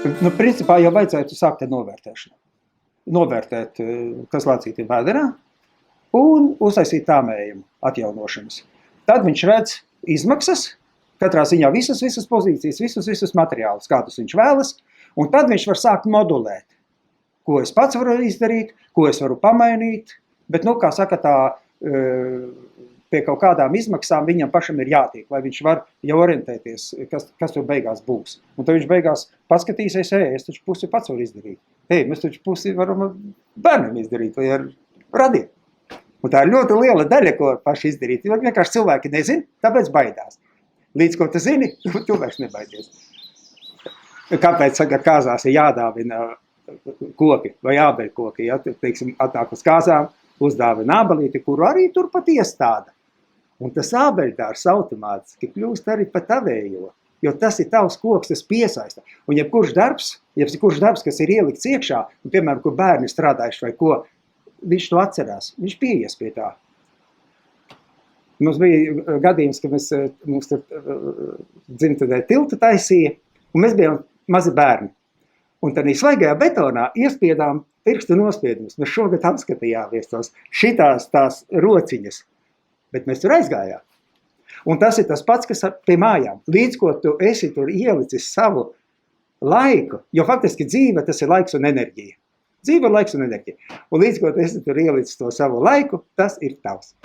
Nu, principā jau vajadzētu sākt ar novērtēšanu. Novērtēt, kas lācīti vēderā, un uztaisīt tāmējumu atjaunošanas. Tad viņš redz izmaksas, katrā ziņā visas pozīcijas, visus materiālus, kādus viņš vēlas, un tad viņš var sākt modulēt, ko es pats varu izdarīt, ko es varu pamainīt, bet, nu, kā saka, tā pie kaut kādām izmaksām viņam pašam ir jātiek, lai viņš var jau orientēties, kas tur beigās būs. Un tad viņš beigās paskatīsies, es taču pusi pats varu izdarīt. Mēs taču pusi varam bērnam izdarīt, vai ar radiem. Un tā ir ļoti liela daļa, ko paši izdarīt. Vienkārši cilvēki nezin, tāpēc baidās. Līdz ko tu zini, tu vairs nebaidies. Kāpēc, saka, kāzās ir jādāvina koki vai ābeļkoki, ja, teiksim, atnāk uz kāzām, uzdāvina ābelīti, kuru arī turpat iestāda. Un tas ābeļdārs automātiski kļūst arī pa tavējo, jo tas ir tavs koks, tas piesaista. Un jebkurš darbs, kas ir ielikts iekšā, un, piemēram, kur bērni strādājuši vai ko, viņš to atcerās, viņš pieies pie tā. Mums bija gadījums, ka mums tur dzimtenē tiltu taisīja, un mēs bijām mazi bērni. Un tad svaigajā betonā iespiedām pirkstu nospiedumus. Mēs šogad apskatījāmies šitās tās rociņas, bet mēs tur aizgājām. Un tas ir tas pats, kas pie mājām. Līdz ko tu esi tur ielicis savu laiku, jo faktiski dzīve tas ir laiks un enerģija. Dzīve ir laiks un enerģija. Un līdz ko tu esi tur ielicis to savu laiku, tas ir tavs.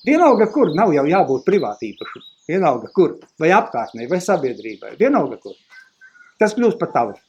Vienalga kur, nav jau jābūt privātīpašu. Vienalga kur, vai apkārtnei, vai sabiedrībai. Vienalga kur. Tas kļūst par tavu.